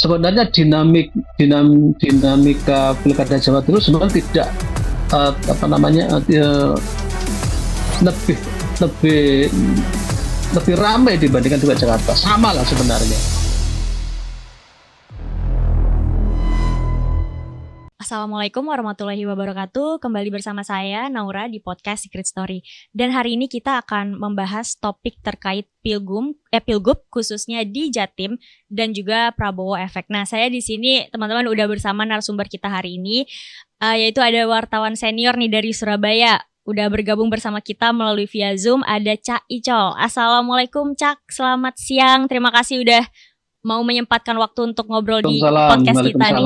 sebenarnya dinamika pilkada Jawa Timur sebenarnya tidak lebih lebih lebih ramai dibandingkan juga Jakarta. Sama lah sebenarnya. Assalamualaikum warahmatullahi wabarakatuh. Kembali bersama saya Naura di podcast Secret Story. Dan hari ini kita akan membahas topik terkait Pilgub khususnya di Jatim dan juga Prabowo Efek. Nah, saya di sini teman-teman udah bersama narasumber kita hari ini, yaitu ada wartawan senior nih dari Surabaya. Udah bergabung bersama kita melalui via Zoom, ada Cak Icol. Assalamualaikum Cak, selamat siang. Terima kasih udah mau menyempatkan waktu untuk ngobrol di podcast kita nih.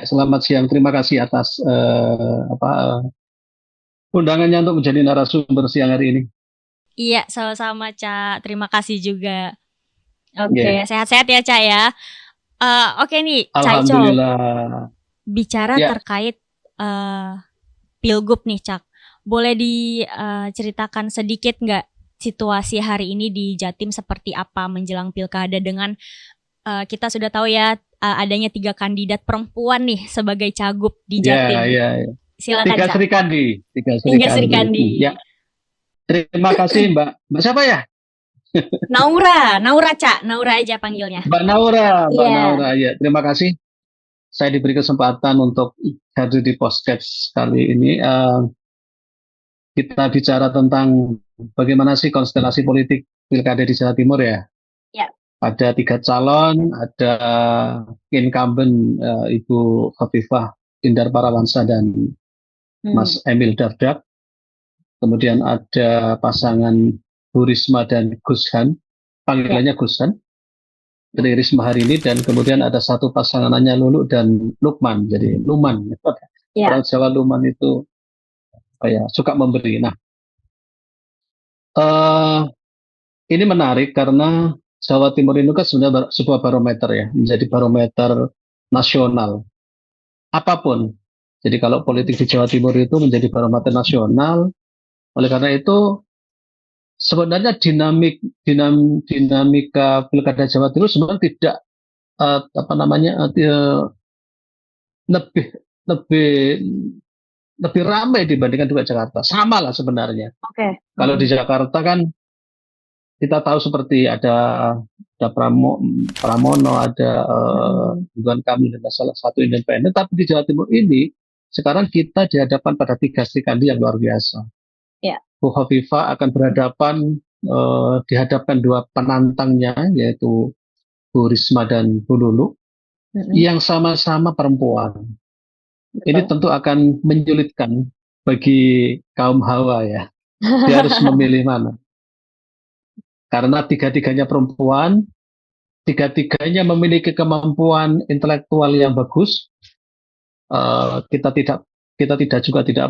Selamat siang. Terima kasih atas undangannya untuk menjadi narasumber siang hari ini. Iya, sama-sama Cak. Terima kasih juga. Oke, sehat-sehat ya Cak ya. Oke nih, Cak Icol. Alhamdulillah. Bicara terkait Pilgub nih Cak. Boleh diceritakan sedikit nggak situasi hari ini di Jatim seperti apa menjelang pilkada dengan kita sudah tahu ya adanya 3 kandidat perempuan nih sebagai cagup di Jatim. Silakan Tiga Sri Kandi. Ya. Terima kasih Mbak siapa ya? Naura Cak, Naura aja panggilnya. Mbak Naura ya. Terima kasih. Saya diberi kesempatan untuk hadir di podcast kali ini. Kita bicara tentang bagaimana sih konstelasi politik pilkada di Jawa Timur ya. Ada 3 calon, ada incumbent Ibu Khofifah Indar Parawansa dan Mas Emil Dardak. Kemudian ada pasangan Bu Risma dan Gushan, panggilannya Gushan, dari Risma hari ini. Dan kemudian ada satu pasangannya Lulu dan Lukman, jadi Luman. Orang Jawa Luman itu suka memberi. Nah, ini menarik karena Jawa Timur ini kan sebenarnya sebuah barometer ya, menjadi barometer nasional. Apapun. Jadi kalau politik di Jawa Timur itu menjadi barometer nasional, oleh karena itu sebenarnya dinamika pilkada Jawa Timur sebenarnya tidak lebih ramai dibandingkan juga Jakarta. Sama lah sebenarnya. Kalau di Jakarta kan kita tahu seperti ada Pramono, ada Ridwan Kamil dan salah satu independen. Tapi di Jawa Timur ini sekarang kita dihadapkan pada 3 Sri Kandi yang luar biasa. Bu Khofifah akan dihadapkan 2 penantangnya, yaitu Bu Risma dan Bu Lulu, yang sama-sama perempuan. Ini tentu akan menyulitkan bagi kaum Hawa ya. Dia harus memilih mana. Karena 3-tiganya perempuan, 3-tiganya memiliki kemampuan intelektual yang bagus. Kita tidak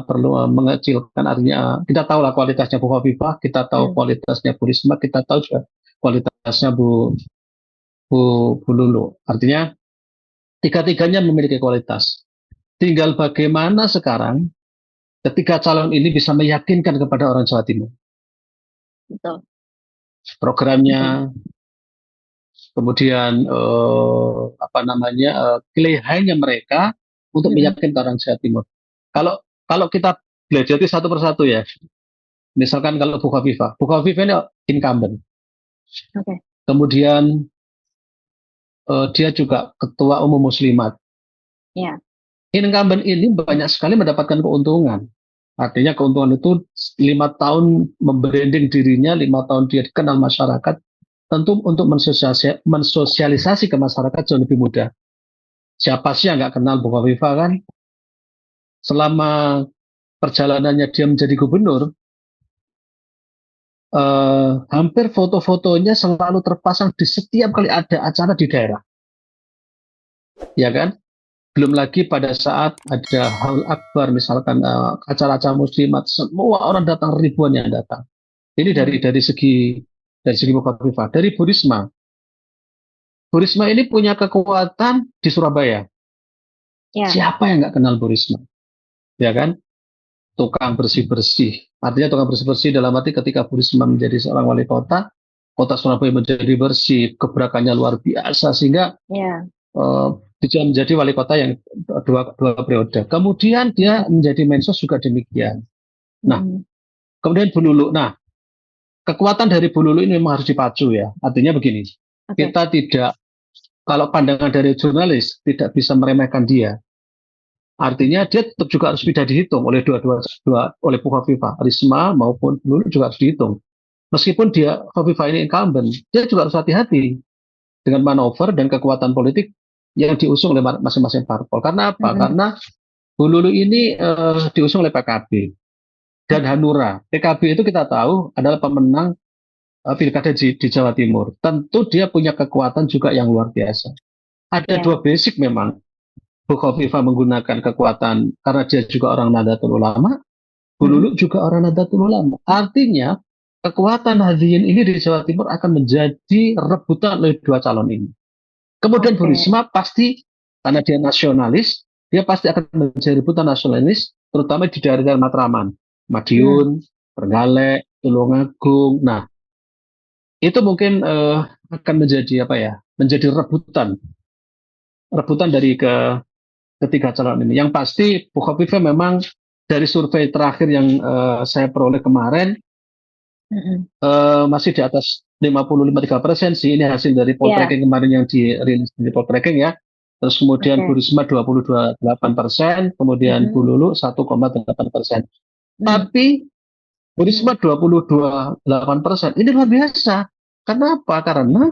perlu mengecilkan, artinya kita tahu lah kualitasnya Bu Khofifah, kita tahu kualitasnya Bu Risma, kita tahu juga kualitasnya Bu Lulu. Artinya 3-tiganya memiliki kualitas. Tinggal bagaimana sekarang ketika calon ini bisa meyakinkan kepada orang Jawa Timur. Betul. Programnya, kemudian kelebihannya mereka untuk meyakinkan orang Jawa Timur. Kalau kita belajari satu persatu ya, misalkan kalau Bu Khofifah ini incumbent. Kemudian dia juga ketua umum Muslimat. Incumbent ini banyak sekali mendapatkan keuntungan. Artinya keuntungan itu 5 tahun membranding dirinya, 5 tahun dia dikenal masyarakat, tentu untuk mensosialisasi ke masyarakat jauh lebih mudah. Siapa sih yang nggak kenal Bu Khofifah kan? Selama perjalanannya dia menjadi gubernur, hampir foto-fotonya selalu terpasang di setiap kali ada acara di daerah. Ya kan? Belum lagi pada saat ada Haul Akbar, misalkan acara-acara muslimat, semua orang datang, ribuan yang datang. Ini dari segi Bu Khofifah. Dari Bu Risma. Bu Risma ini punya kekuatan di Surabaya. Siapa yang nggak kenal Bu Risma? Ya kan? Tukang bersih-bersih. Artinya tukang bersih-bersih dalam arti ketika Bu Risma menjadi seorang wali kota, kota Surabaya menjadi bersih, gebrakannya luar biasa sehingga bisa menjadi wali kota yang dua periode. Kemudian dia menjadi mensos juga demikian. Nah, kemudian Bu Lulu. Nah, kekuatan dari Bu Lulu ini memang harus dipacu ya. Artinya begini, kita tidak, kalau pandangan dari jurnalis tidak bisa meremehkan dia. Artinya dia tetap juga harus tidak dihitung oleh oleh Bu Khofifah, Risma maupun Bu Lulu juga harus dihitung. Meskipun dia Khofifah ini incumbent, dia juga harus hati-hati dengan manuver dan kekuatan politik yang diusung oleh masing-masing parpol. Karena apa? Karena Bu Lulu ini diusung oleh PKB dan Hanura. PKB itu kita tahu adalah pemenang pilkada di Jawa Timur. Tentu dia punya kekuatan juga yang luar biasa. Ada dua basic memang. Bu Khofifah menggunakan kekuatan karena dia juga orang Nahdlatul Ulama. Bu Lulu juga orang Nahdlatul Ulama. Artinya kekuatan Nahdliyin ini di Jawa Timur akan menjadi rebutan oleh dua calon ini. Kemudian Bu Risma pasti karena dia nasionalis, dia pasti akan menjadi rebutan nasionalis, terutama di daerah Matraman, Madiun, Trenggalek, Tulungagung. Nah, itu mungkin akan menjadi apa ya? Menjadi rebutan dari ketiga calon ini. Yang pasti Bu Khofifah memang dari survei terakhir yang saya peroleh kemarin masih di atas 55-3% sih. Ini hasil dari Poltreking kemarin yang dirilis di Poltreking ya. Terus kemudian Bu Risma 20,8%, kemudian Bu Lulu 1,8%. Tapi Bu Risma 20,8%. Ini luar biasa. Kenapa? Karena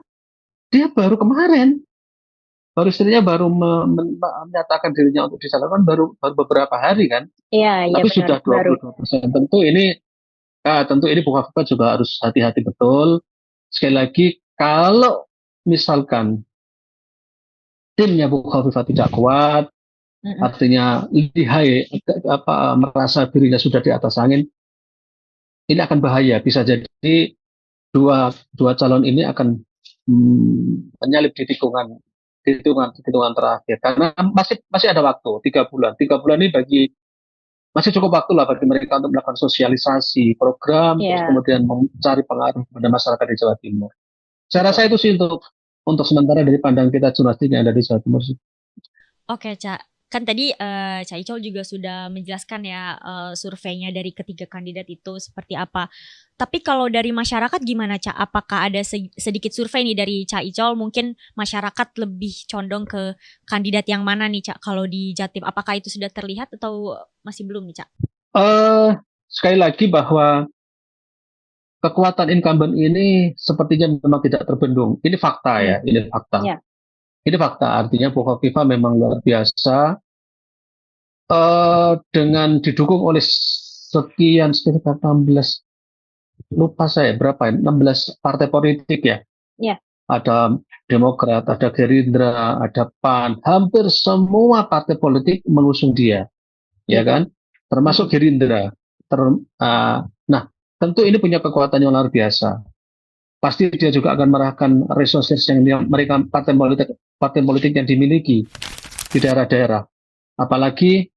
dia baru kemarin, istrinya baru menyatakan dirinya untuk disalurkan baru beberapa hari kan. Tapi benar, sudah 22%. Tentu ini Bu Khofifah juga harus hati-hati betul. Sekali lagi, kalau misalkan timnya Bu Khofifah tidak kuat, artinya lihai, merasa dirinya sudah di atas angin, ini akan bahaya. Bisa jadi dua calon ini akan menyalip di hitungan terakhir. Karena masih ada waktu 3 bulan. 3 bulan ini masih cukup waktu lah bagi mereka untuk melakukan sosialisasi program, terus kemudian mencari pengaruh pada masyarakat di Jawa Timur. Saya rasa itu sih untuk sementara dari pandangan kita jurnalistik yang ada di Jawa Timur sih. Oke, Cak. Kan tadi Cak Icol juga sudah menjelaskan ya surveinya dari ketiga kandidat itu seperti apa. Tapi kalau dari masyarakat gimana, Cak? Apakah ada sedikit survei nih dari Cak Icol? Mungkin masyarakat lebih condong ke kandidat yang mana nih, Cak? Kalau di Jatim, apakah itu sudah terlihat atau masih belum nih, Cak? Sekali lagi bahwa kekuatan incumbent ini sepertinya memang tidak terbendung. Ini fakta ya, ini fakta. Yeah. Ini fakta, artinya Bu Khofifah memang luar biasa dengan didukung oleh sekitar 16, lupa saya berapa ya, 16 partai politik ya. Yeah. Ada Demokrat, ada Gerindra, ada PAN, hampir semua partai politik mengusung dia, ya kan? Termasuk Gerindra. Nah, tentu ini punya kekuatan yang luar biasa. Pasti dia juga akan merahkan resources yang mereka partai politik yang dimiliki di daerah-daerah. Apalagi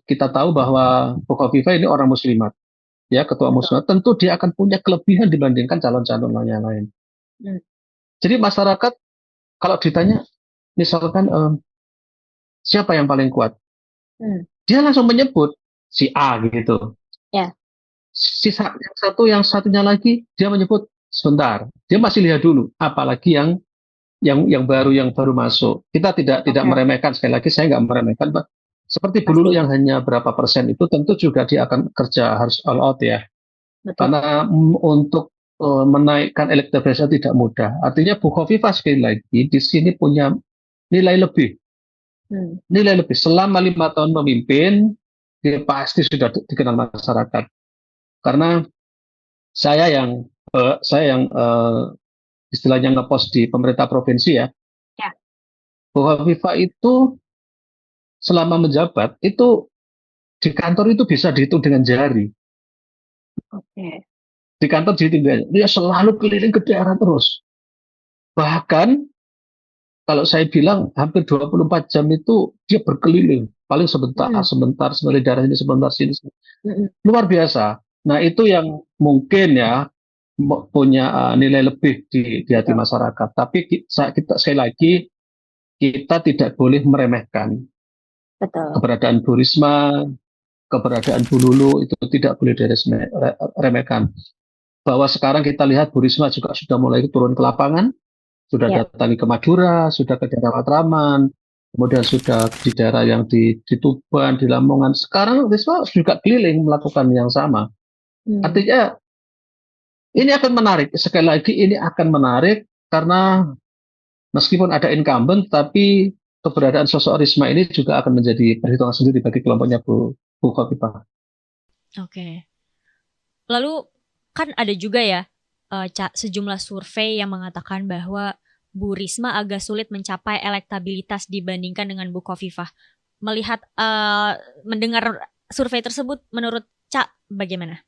kita tahu bahwa Bu Khofifah ini orang muslimat, ya ketua muslimat. Tentu dia akan punya kelebihan dibandingkan calon-calon yang lain. Jadi masyarakat kalau ditanya, misalkan siapa yang paling kuat, dia langsung menyebut si A gitu. Ya. Yang satunya lagi dia menyebut sebentar, dia masih lihat dulu, apalagi yang baru masuk. Kita tidak meremehkan, sekali lagi saya nggak meremehkan, Pak. Seperti Bu Lulu yang hanya berapa persen itu tentu juga dia akan kerja harus all out ya. Betul. Karena untuk menaikkan elektabilitasnya tidak mudah. Artinya Bu Khofifah sekali lagi di sini punya nilai lebih. Nilai lebih selama 5 tahun memimpin, dia pasti sudah dikenal masyarakat. Karena saya yang istilahnya ngepost di pemerintah provinsi ya. Bu Khofifah itu selama menjabat itu di kantor itu bisa dihitung dengan jari. Di kantor dihitung, dia selalu keliling ke daerah terus. Bahkan kalau saya bilang hampir 24 jam itu dia berkeliling, paling sebentar daerah ini sebentar sini. Luar biasa. Nah, itu yang mungkin ya punya nilai lebih di hati masyarakat. Tapi kita sekali lagi kita tidak boleh meremehkan keberadaan Bu Risma, keberadaan Bu Lulu itu tidak boleh diremehkan. Bahwa sekarang kita lihat Bu Risma juga sudah mulai turun ke lapangan, sudah datangi ke Madura, sudah ke daerah Matraman, kemudian sudah di daerah yang di Tuban, di Lamongan. Sekarang Risma juga keliling melakukan yang sama. Artinya ini akan menarik. Sekali lagi ini akan menarik karena meskipun ada incumbent, tapi keberadaan sosok Risma ini juga akan menjadi perhitungan sendiri bagi kelompoknya Bu Khofifah. Oke. Lalu kan ada juga ya sejumlah survei yang mengatakan bahwa Bu Risma agak sulit mencapai elektabilitas dibandingkan dengan Bu Khofifah. Melihat, mendengar survei tersebut, menurut Cak bagaimana?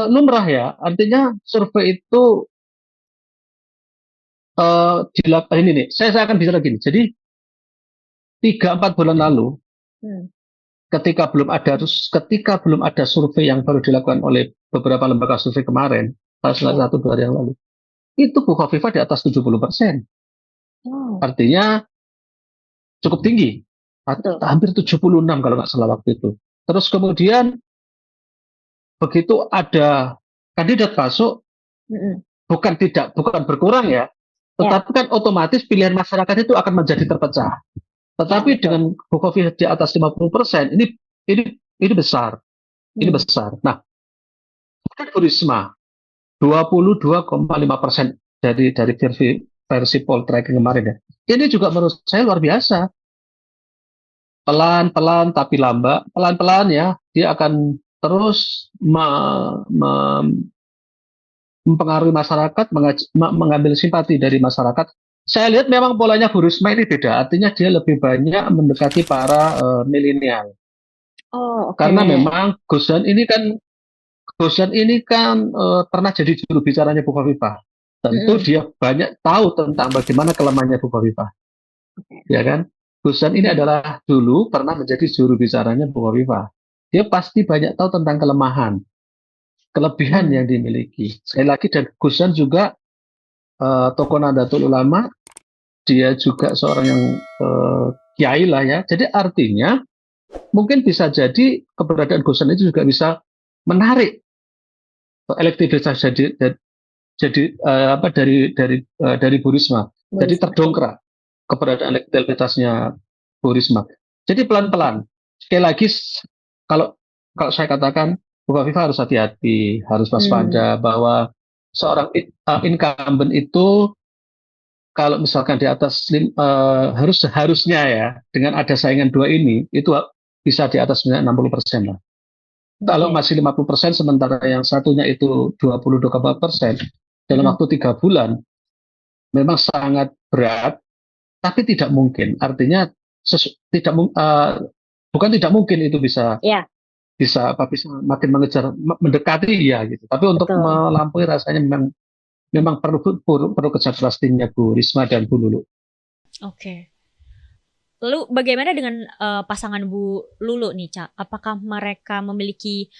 Lumrah ya, artinya survei itu ini nih, saya akan bicara gini. Jadi 3-4 bulan lalu, ketika belum ada survei yang baru dilakukan oleh beberapa lembaga survei kemarin, salah 1-2 hari yang lalu, itu Bu Khofifah di atas 70%. Artinya cukup tinggi, hampir 76 kalau nggak salah waktu itu. Terus kemudian begitu ada kandidat masuk, bukan berkurang ya, tetapi kan otomatis pilihan masyarakat itu akan menjadi terpecah. Tetapi dengan Bu Khofifah di atas 50%, ini besar. Ini besar. Nah, Bu Risma 22,5% dari versi poll tracking kemarin ya. Ini juga menurut saya luar biasa. Pelan-pelan tapi lambat, pelan-pelan ya, dia akan terus mempengaruhi masyarakat, mengambil simpati dari masyarakat. Saya lihat memang polanya Bu Risma ini beda, artinya dia lebih banyak mendekati para milenial. Karena memang Gus Dan ini kan pernah jadi juru bicaranya Bu Khofifah. Tentu dia banyak tahu tentang bagaimana kelemahannya Bu Khofifah. Ya kan? Gus Dan ini adalah dulu pernah menjadi juru bicaranya Bu Khofifah. Dia pasti banyak tahu tentang kelebihan yang dimiliki. Sekali lagi, dan Gus Dan juga tokoh Nahdlatul Ulama, dia juga seorang yang kiai lah ya. Jadi artinya mungkin bisa jadi keberadaan Gus Dan itu juga bisa menarik elektabilitas dari Bu Risma. Jadi terdongkrak keberadaan elektabilitasnya Bu Risma. Jadi pelan-pelan. Sekali lagi, kalau saya katakan Bu Khofifah harus hati-hati, harus waspada bahwa seorang incumbent itu kalau misalkan di atas harusnya ya, dengan ada saingan dua ini, itu bisa di atas 60% lah. Kalau masih 50%, sementara yang satunya itu 22% dalam waktu 3 bulan, memang sangat berat, tapi tidak mungkin. Artinya bukan tidak mungkin itu bisa makin mengejar, mendekati ya gitu. Tapi untuk melampaui rasanya memang perlu kerja keras timnya Bu Risma dan Bu Lulu. Oke. Lalu bagaimana dengan pasangan Bu Lulu nih, Cak? Apakah mereka memiliki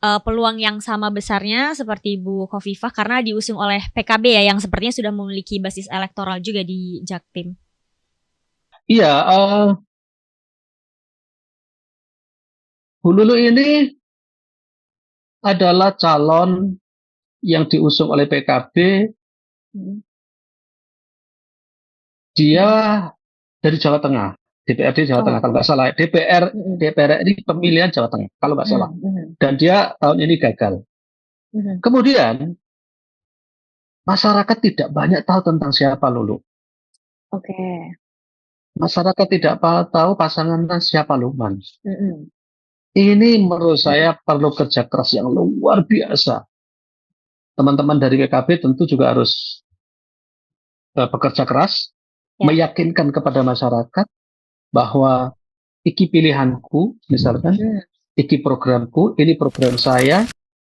peluang yang sama besarnya seperti Bu Khofifah karena diusung oleh PKB ya, yang sepertinya sudah memiliki basis elektoral juga di Jaktim? Iya, Bu Lulu ini adalah calon yang diusung oleh PKB. Dia dari Jawa Tengah, DPRD Jawa Tengah kalau nggak salah. DPR ini pemilihan Jawa Tengah kalau nggak salah. Dan dia tahun ini gagal. Kemudian masyarakat tidak banyak tahu tentang siapa Lulu. Masyarakat tidak tahu pasangannya siapa Lukman. Ini menurut saya perlu kerja keras yang luar biasa. Teman-teman dari PKB tentu juga harus bekerja keras, meyakinkan kepada masyarakat bahwa iki pilihanku, misalkan, iki programku, ini program saya,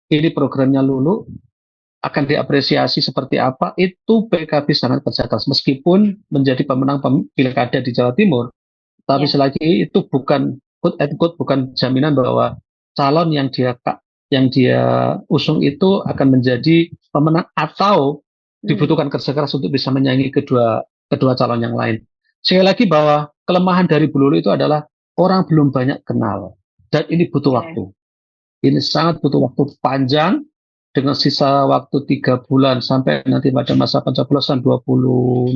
ini programnya Lulu, akan diapresiasi seperti apa. Itu PKB sangat kerja keras, meskipun menjadi pemenang pilkada di Jawa Timur. Tapi selagi itu bukan quote and quote, bukan jaminan bahwa calon yang dia yang dia usung itu akan menjadi pemenang atau dibutuhkan kerja keras untuk bisa menyaingi kedua calon yang lain. Sekali lagi bahwa kelemahan dari Bu Lulu itu adalah orang belum banyak kenal dan ini butuh waktu. Ini sangat butuh waktu panjang dengan sisa waktu 3 bulan sampai nanti pada masa pencoblosan 20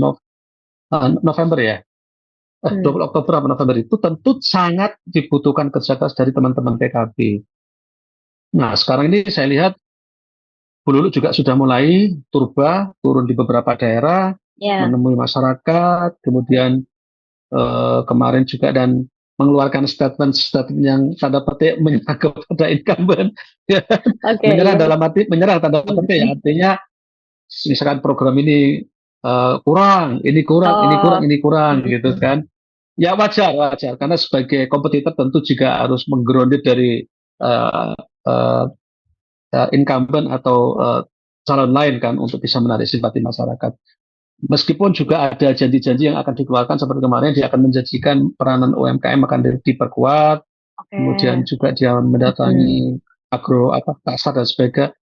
November ya. 20 Oktober atau November itu tentu sangat dibutuhkan kerja keras dari teman-teman PKB. Nah, sekarang ini saya lihat Bu Lulu juga sudah mulai turun di beberapa daerah, menemui masyarakat, kemudian kemarin juga dan mengeluarkan statement-statement yang tanda petik menyerah kepada incumbent. Menyerah dalam arti menyerah tanda petik ya, artinya misalkan program ini kurang, ini kurang gitu kan. Ya wajar karena sebagai kompetitor tentu juga harus menggrounded dari incumbent atau calon lain kan untuk bisa menarik simpati masyarakat. Meskipun juga ada janji-janji yang akan dikeluarkan seperti kemarin dia akan menjanjikan peranan UMKM akan diperkuat, kemudian juga dia mendatangi pasar dan sebagainya.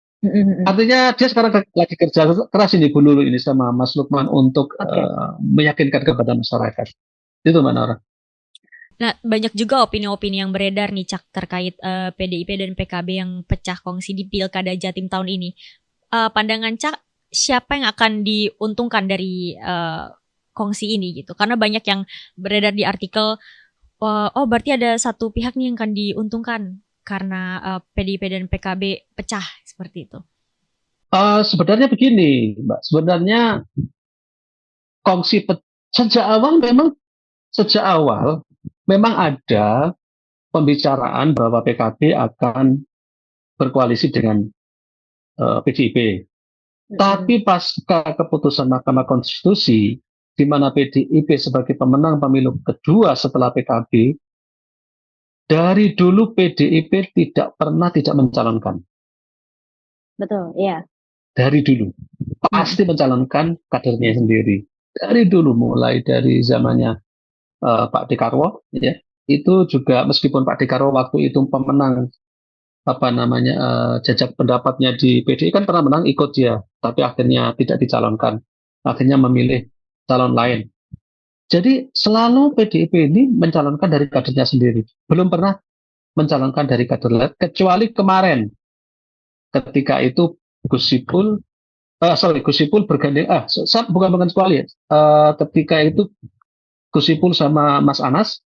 Artinya dia sekarang lagi kerja keras ini Bu Lulu ini sama Mas Lukman untuk meyakinkan kepada masyarakat. Itu Mbak Nora. Nah, banyak juga opini-opini yang beredar nih Cak terkait PDIP dan PKB yang pecah kongsi di Pilkada Jatim tahun ini. Pandangan Cak, siapa yang akan diuntungkan dari kongsi ini gitu? Karena banyak yang beredar di artikel, berarti ada satu pihak nih yang akan diuntungkan karena PDIP dan PKB pecah seperti itu. Sebenarnya begini, Mbak. Sebenarnya kongsi sejak awal memang ada pembicaraan bahwa PKB akan berkoalisi dengan PDIP. Tapi pasca keputusan Mahkamah Konstitusi, di mana PDIP sebagai pemenang pemilu kedua setelah PKB, dari dulu PDIP tidak pernah tidak mencalonkan. Betul, iya. Dari dulu. Pasti mencalonkan kadernya sendiri. Dari dulu, mulai dari zamannya Pak Dekarwo, ya, itu juga meskipun Pak Dekarwo waktu itu pemenang jajak pendapatnya di PDI kan pernah menang ikut dia, tapi akhirnya tidak dicalonkan, akhirnya memilih calon lain. Jadi selalu PDIP ini mencalonkan dari kadernya sendiri, belum pernah mencalonkan dari kader lain, kecuali kemarin ketika itu Gus Ipul bergandeng, bukan sekali, ketika itu Gus Ipul sama Mas Anas,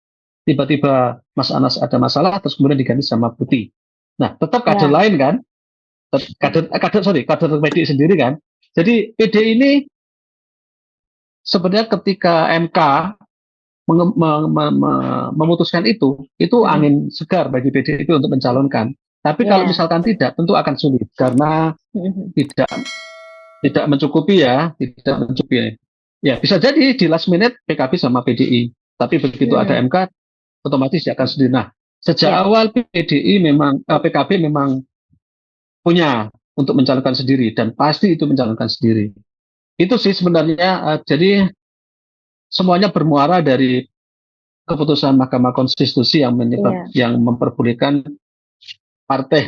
tiba-tiba Mas Anas ada masalah, terus kemudian diganti sama Putih. Nah, tetap kader lain kan, kader PDI sendiri kan. Jadi PDI ini sebenarnya ketika MK memutuskan itu angin segar bagi PDI untuk mencalonkan. Tapi kalau misalkan tidak, tentu akan sulit karena tidak mencukupi ya, Ya, bisa jadi di last minute PKB sama PDI. Tapi begitu ada MK, otomatis dia akan sendiri. Nah, sejak awal PKB memang punya untuk mencalonkan sendiri dan pasti itu mencalonkan sendiri. Itu sih sebenarnya jadi semuanya bermuara dari keputusan Mahkamah Konstitusi yang memperbolehkan partai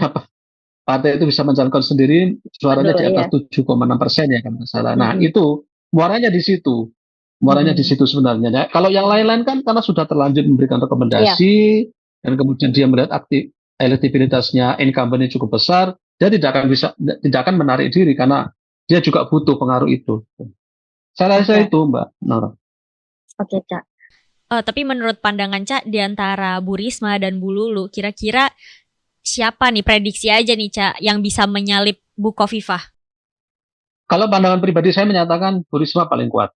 itu bisa mencalonkan sendiri, suaranya di atas 7,6% ya kan salah. Nah, itu muaranya di situ. Sebenarnya. Ya, kalau yang lain-lain kan karena sudah terlanjur memberikan rekomendasi dan kemudian dia melihat elektabilitasnya incumbent cukup besar, dia tidak akan menarik diri karena dia juga butuh pengaruh itu. Saya rasa itu Mbak Nora. Oke, Cak. Tapi menurut pandangan Cak, di antara Bu Risma dan Bu Lulu, kira-kira siapa nih, prediksi aja nih Cak, yang bisa menyalip Bu Khofifah? Kalau pandangan pribadi saya menyatakan Bu Risma paling kuat.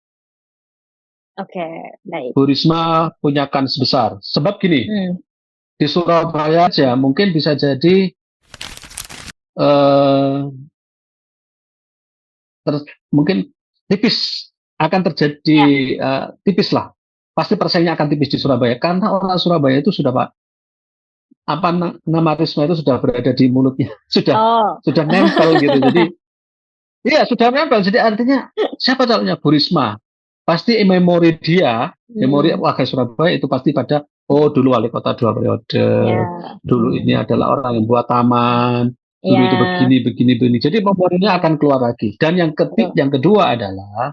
Oke, baik. Bu Risma punya kans besar. Sebab gini, di Surabaya aja mungkin bisa jadi mungkin tipis akan terjadi tipis lah. Pasti persaingannya akan tipis di Surabaya karena orang Surabaya itu sudah nama Risma itu sudah berada di mulutnya, sudah nempel gitu. Jadi iya sudah nempel. Jadi artinya siapa calonnya Bu Risma? Pasti memori warga Surabaya itu pasti pada dulu wali kota 2 periode, dulu ini adalah orang yang buat taman, dulu itu Iya, begini. Jadi memorinya akan keluar lagi. Dan betul. yang kedua adalah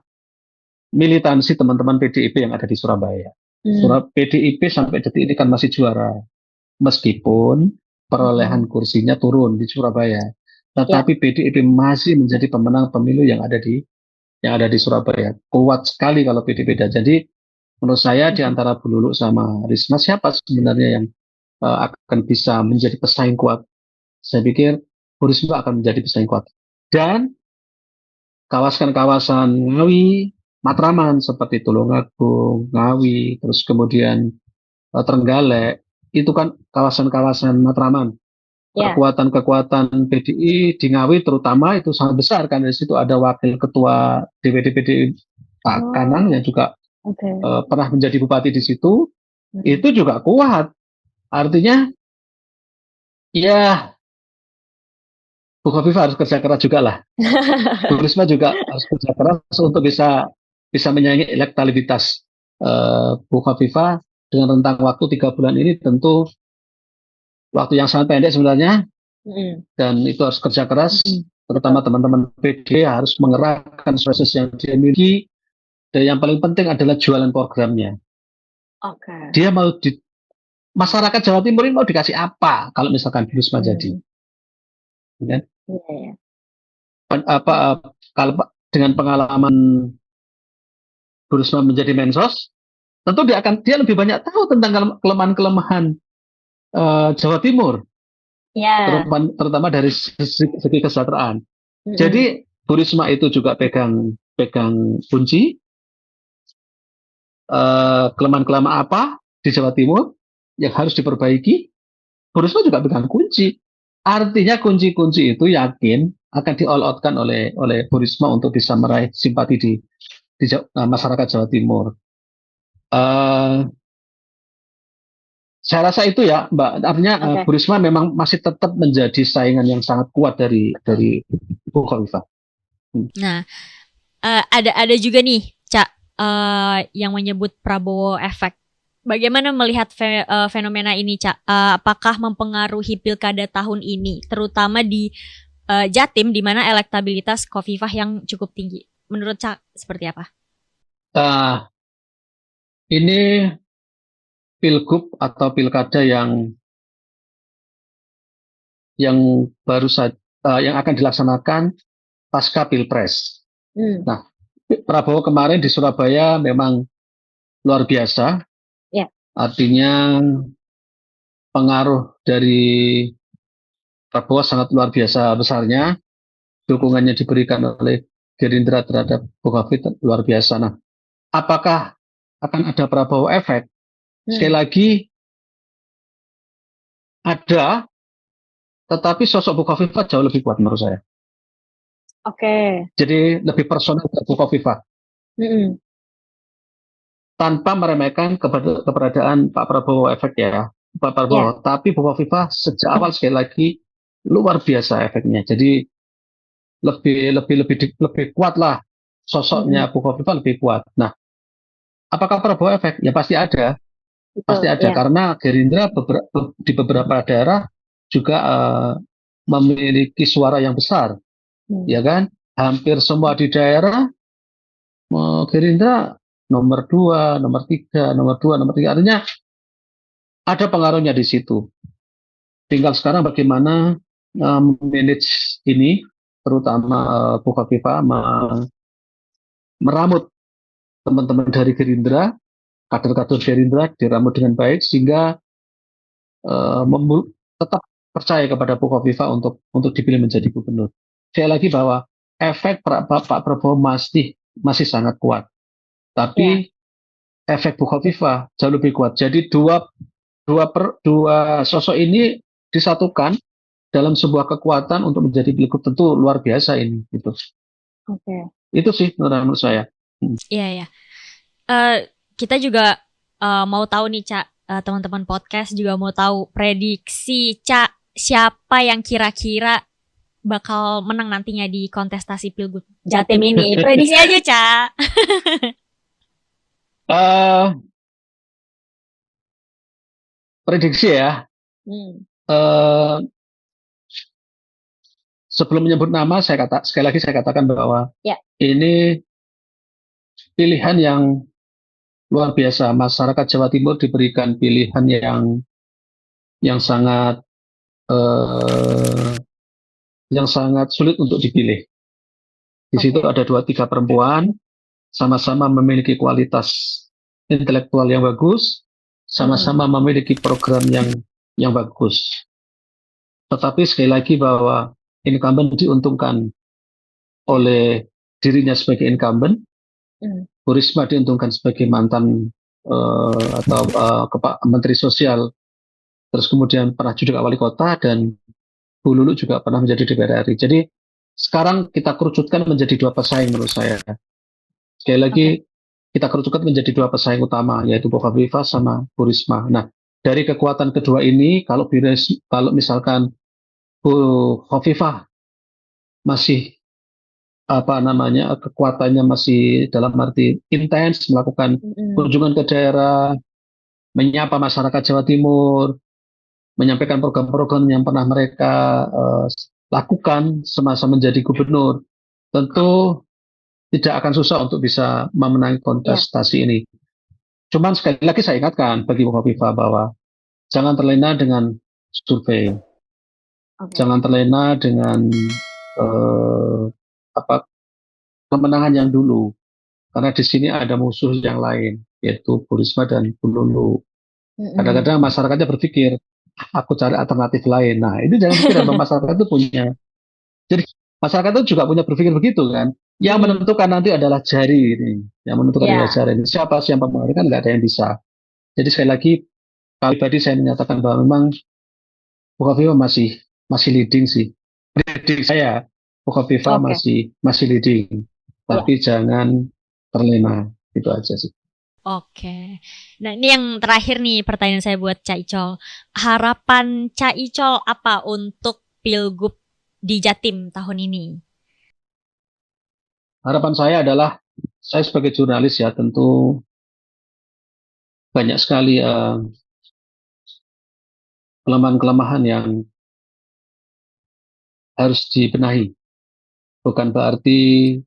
militansi teman-teman PDIP yang ada di Surabaya. Hmm. PDIP sampai detik ini kan masih juara, meskipun perolehan Mm-mm. kursinya turun di Surabaya. Ya. Tetapi PDIP masih menjadi pemenang pemilu yang ada di Surabaya. Kuat sekali kalau PDIP. Jadi menurut saya di Mm-mm. antara Bu Lulu sama Risma, siapa sebenarnya yang akan bisa menjadi pesaing kuat? Saya pikir Bu Risma akan menjadi pesaing kuat. Dan kawasan-kawasan Ngawi, Matraman seperti Tulungagung, Ngawi, terus kemudian Trenggalek, itu kan kawasan-kawasan Matraman. Ya. Kekuatan-kekuatan PDI di Ngawi terutama itu sangat besar, karena di situ ada wakil ketua DPD PDI Pak Kanang Oh, yang juga oke. pernah menjadi bupati di situ, Mm-mm. itu juga kuat. Artinya ya Bu Khofifah harus kerja keras juga lah. Bu Risma juga harus kerja keras untuk bisa bisa menyaingi elektabilitas Bu Khofifah dengan rentang waktu 3 bulan ini, tentu waktu yang sangat pendek sebenarnya, Mm-mm. dan itu harus kerja keras, terutama Betul. teman-teman PD harus mengerahkan resources yang dia miliki, dan yang paling penting adalah jualan programnya. Oke. Dia mau di masyarakat Jawa Timur ini mau dikasih apa kalau misalkan Bu Risma jadi, Mm. kan? Iya, ya. Apa kalau dengan pengalaman Bu Risma menjadi mensos, tentu dia lebih banyak tahu tentang kelemahan-kelemahan Jawa Timur, Ya. terutama dari segi kesejahteraan. Mm-mm. Jadi Bu Risma itu juga pegang pegang kunci kelemahan-kelemahan apa di Jawa Timur yang harus diperbaiki. Bu Risma juga pegang kunci. Artinya kunci-kunci itu yakin akan di-all-out-kan oleh Bu Risma untuk bisa meraih simpati di masyarakat Jawa Timur. Uh, Saya rasa itu ya, Mbak. Artinya Oke. Bu Risma memang masih tetap menjadi saingan yang sangat kuat dari Bu Khofifah. Nah, ada juga nih, Cak, yang menyebut Prabowo efek. Bagaimana melihat fenomena ini, Cak? Apakah mempengaruhi pilkada tahun ini, terutama di Jatim, di mana elektabilitas Khofifah yang cukup tinggi? Menurut Cak, seperti apa? Uh, ini pilgub atau pilkada yang baru saja yang akan dilaksanakan pasca pilpres. Hmm. Nah, Prabowo kemarin di Surabaya memang luar biasa. Ya. Artinya pengaruh dari Prabowo sangat luar biasa besarnya. Dukungannya diberikan oleh Gerindra terhadap Khofifah luar biasa. Nah, apakah akan ada Prabowo efek? Sekali Hmm. lagi ada, tetapi sosok Bu Khofifah jauh lebih kuat menurut saya. Oke. Jadi lebih personal ke Bu Khofifah, Mm-mm. tanpa meremehkan keberadaan Pak Prabowo efek ya, Pak Ya. Prabowo. Tapi Bu Khofifah sejak awal sekali lagi luar biasa efeknya. Jadi lebih kuat lah Mm-mm. sosoknya Bu Khofifah lebih kuat. Nah, apakah Prabowo efek? Ya pasti Betul. ada Ya. karena Gerindra di beberapa daerah juga memiliki suara yang besar, Hmm. ya kan? Hampir semua di daerah Gerindra nomor 2, nomor 3, nomor 2, nomor 3. Artinya ada pengaruhnya di situ. Tinggal sekarang bagaimana manage ini, terutama Bu Khofifah meramut teman-teman dari Gerindra, kader-kader Gerindra diramut dengan baik sehingga uh, tetap percaya kepada Bu Khofifah untuk dipilih menjadi gubernur. Sekali lagi bahwa efek Pak Prabowo masih sangat kuat, Ya. tapi efek Bu Khofifah jauh lebih kuat. Jadi dua sosok ini disatukan dalam sebuah kekuatan untuk menjadi pilgub, tentu luar biasa ini. Gitu. Oke. Itu sih menurut saya. Iya, ya. Eh, kita juga mau tahu nih, Cak. Teman-teman podcast juga mau tahu prediksi Cak, siapa yang kira-kira bakal menang nantinya di kontestasi Pilgub Jatim ini. Prediksi aja, Cak. uh, Prediksi ya. Hmm. Uh, sebelum menyebut nama, sekali lagi saya katakan bahwa Ya. ini pilihan yang luar biasa. Masyarakat Jawa Timur diberikan pilihan yang sangat eh, yang sangat sulit untuk dipilih. Di situ ada 2-3 perempuan, sama-sama memiliki kualitas intelektual yang bagus, sama-sama memiliki program yang bagus. Tetapi sekali lagi bahwa incumbent diuntungkan oleh dirinya sebagai incumbent, Bu Risma diuntungkan sebagai mantan atau Menteri Sosial, terus kemudian pernah juga wali kota, dan Bu Lulu juga pernah menjadi DPR RI. Jadi sekarang kita kerucutkan menjadi 2 pesaing menurut saya. Sekali lagi kita kerucutkan menjadi 2 pesaing utama, yaitu Bu Khofifah sama Bu Risma. Nah, dari kekuatan kedua ini, kalau misalkan Bu Khofifah masih kekuatannya masih dalam arti intens melakukan kunjungan ke daerah, menyapa masyarakat Jawa Timur, menyampaikan program-program yang pernah mereka lakukan semasa menjadi gubernur, tentu tidak akan susah untuk bisa memenangi kontestasi ini. Cuman sekali lagi saya ingatkan bagi Bu Khofifah bahwa jangan terlena dengan survei, jangan terlena dengan kemenangan yang dulu, karena di sini ada musuh yang lain, yaitu Bu Risma dan Bu Lulu. Kadang-kadang masyarakatnya berpikir, aku cari alternatif lain. Nah, ini jangan pikir bahwa masyarakat itu punya. Jadi masyarakat itu juga punya berpikir begitu kan. Yang menentukan nanti adalah jari ini. Yang menentukan adalah jari ini. Siapa sih yang mempengaruhi, kan nggak ada yang bisa. Jadi sekali lagi, pribadi saya menyatakan bahwa memang Bu Khofifah masih leading sih. Leading saya, Bu Khofifah masih leading. Tapi jangan terlena. Itu aja sih. Oke. Nah, ini yang terakhir nih pertanyaan saya buat Cak Icol. Harapan Cak Icol apa untuk Pilgub di Jatim tahun ini? Harapan saya adalah, saya sebagai jurnalis ya, tentu banyak sekali kelemahan-kelemahan yang harus dibenahi. Bukan berarti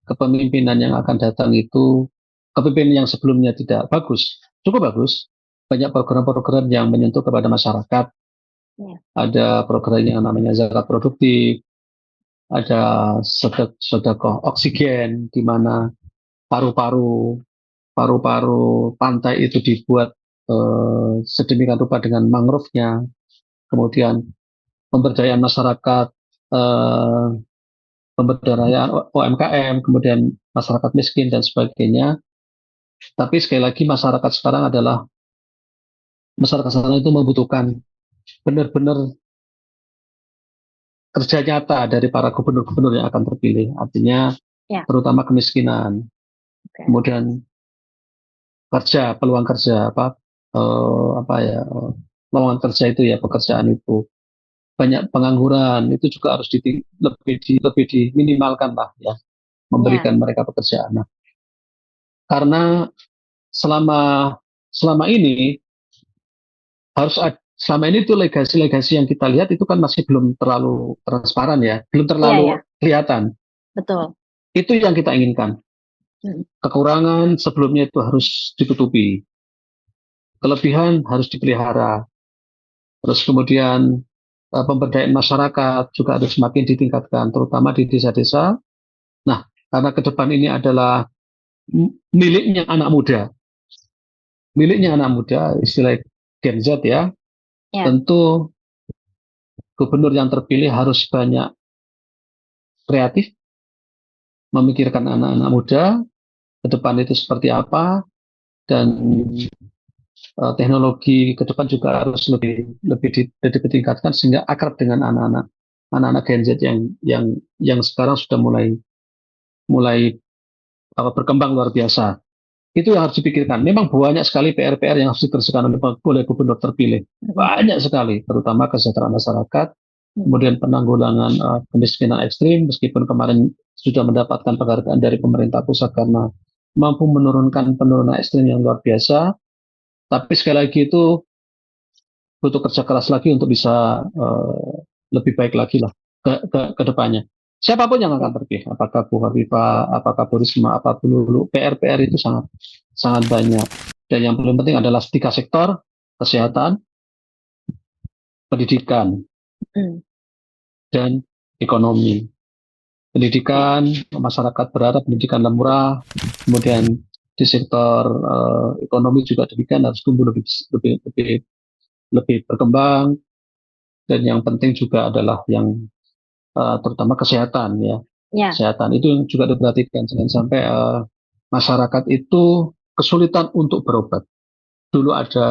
kepemimpinan yang akan datang itu, kepemimpinan yang sebelumnya tidak bagus. Cukup bagus. Banyak program-program yang menyentuh kepada masyarakat. Ada program yang namanya zakat produktif, ada sedekah oksigen, di mana paru-paru pantai itu dibuat sedemikian rupa dengan mangrove-nya. Kemudian pemberdayaan masyarakat, pemberdayaan UMKM, kemudian masyarakat miskin dan sebagainya. Tapi sekali lagi masyarakat sekarang itu membutuhkan benar-benar kerja nyata dari para gubernur-gubernur yang akan terpilih. Artinya terutama kemiskinan, kemudian peluang kerja, lowongan kerja itu ya, pekerjaan itu. Banyak pengangguran, itu juga harus lebih diminimalkan lah ya, memberikan mereka pekerjaan. Nah, karena selama ini tuh legasi-legasi yang kita lihat itu kan masih belum terlalu transparan ya, belum terlalu kelihatan. Betul. Itu yang kita inginkan. Kekurangan sebelumnya itu harus ditutupi, kelebihan harus dipelihara, terus kemudian pemberdayaan masyarakat juga harus semakin ditingkatkan, terutama di desa-desa. Nah, karena ke depan ini adalah miliknya anak muda, istilah Gen Z ya, tentu gubernur yang terpilih harus banyak kreatif, memikirkan anak-anak muda, ke depan itu seperti apa, dan teknologi ke depan juga harus lebih ditingkatkan sehingga akrab dengan anak-anak Gen Z yang sekarang sudah mulai berkembang luar biasa. Itu yang harus dipikirkan. Memang banyak sekali PR-PR yang harus dikerjakan oleh gubernur terpilih. Banyak sekali, terutama kesejahteraan masyarakat, kemudian penanggulangan kemiskinan ekstrim, meskipun kemarin sudah mendapatkan penghargaan dari pemerintah pusat karena mampu menurunkan penurunan ekstrim yang luar biasa. Tapi sekali lagi itu butuh kerja keras lagi untuk bisa lebih baik lagi lah. ke depannya. Siapapun yang akan pergi, apakah Bu Khofifah, apakah Bu Risma, apakah Bu Lulu, PR itu sangat sangat banyak. Dan yang paling penting adalah 3 sektor: kesehatan, pendidikan, dan ekonomi. Pendidikan, masyarakat berharap pendidikan murah, kemudian di sektor ekonomi juga demikian, harus tumbuh lebih berkembang, dan yang penting juga adalah yang terutama kesehatan ya. Kesehatan itu juga diperhatikan, jangan sampai masyarakat itu kesulitan untuk berobat. Dulu ada,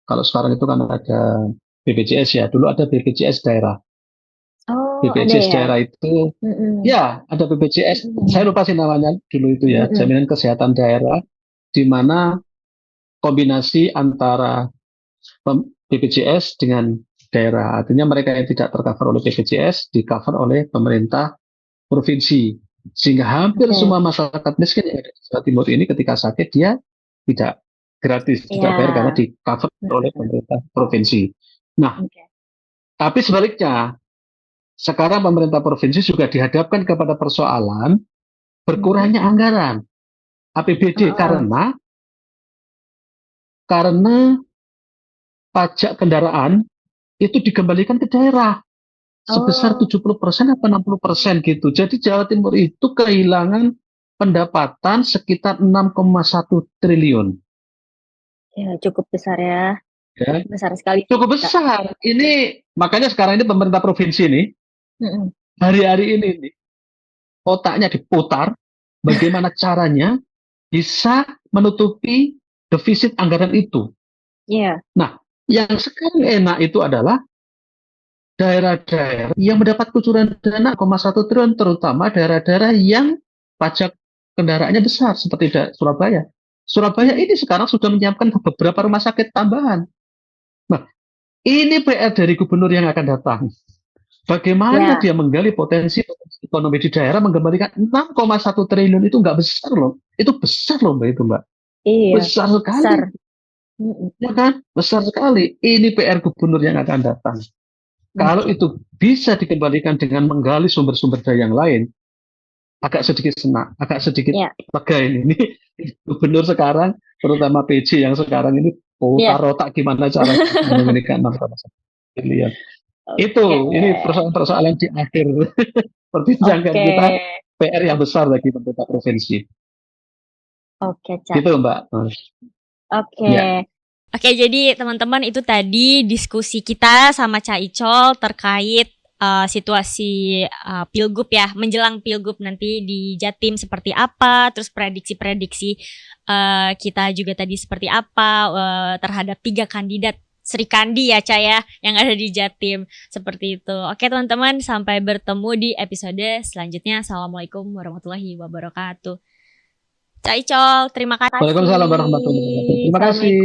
kalau sekarang itu kan ada BPJS ya, dulu ada BPJS daerah. BPJS daerah itu, ya ada BPJS, saya lupa sih namanya dulu itu ya, jaminan kesehatan daerah, di mana kombinasi antara BPJS dengan daerah. Artinya mereka yang tidak tercover oleh BPJS, di-cover oleh pemerintah provinsi. Sehingga hampir semua masyarakat miskin yang ada di Jawa Timur ini ketika sakit, dia tidak gratis, tidak bayar karena di-cover oleh pemerintah provinsi. Nah, tapi sebaliknya, sekarang pemerintah provinsi juga dihadapkan kepada persoalan berkurangnya anggaran APBD karena pajak kendaraan itu dikembalikan ke daerah sebesar 70% atau 60% gitu. Jadi Jawa Timur itu kehilangan pendapatan sekitar 6,1 triliun. Ya, cukup besar ya. Ya. Besar sekali. Cukup besar. Ini makanya sekarang ini pemerintah provinsi ini hari-hari ini nih, otaknya diputar bagaimana caranya bisa menutupi defisit anggaran itu. Nah, yang sekarang enak itu adalah daerah-daerah yang mendapat kucuran dana 1,1 triliun, terutama daerah-daerah yang pajak kendaraannya besar seperti Surabaya. Surabaya ini sekarang sudah menyiapkan beberapa rumah sakit tambahan. Nah, ini PR dari gubernur yang akan datang. Bagaimana dia menggali potensi ekonomi di daerah, mengembalikan 6,1 triliun itu nggak besar loh. Itu besar loh Mbak, itu Mbak. Iya, besar sekali. Ya kan? Besar sekali. Ini PR gubernur yang akan datang. Kalau itu bisa dikembalikan dengan menggali sumber-sumber daya yang lain, agak sedikit senang, agak sedikit lega ini. Gubernur sekarang, terutama PJ yang sekarang ini, putar otak gimana cara memberikan 6,1 triliun. Itu, ini persoalan-persoalan di akhir perbincangan kita, PR yang besar bagi pemerintah provinsi. Gitu Mbak. Oke, jadi teman-teman itu tadi diskusi kita sama Ca Icol terkait situasi Pilgub ya, menjelang Pilgub nanti di Jatim seperti apa, terus prediksi-prediksi kita juga tadi seperti apa terhadap 3 kandidat Sri Kandi ya Ca ya, yang ada di Jatim, seperti itu. Oke teman-teman, sampai bertemu di episode selanjutnya. Assalamualaikum warahmatullahi wabarakatuh. Ca Icol, terima kasih. Waalaikumsalam warahmatullahi wabarakatuh. Terima kasih.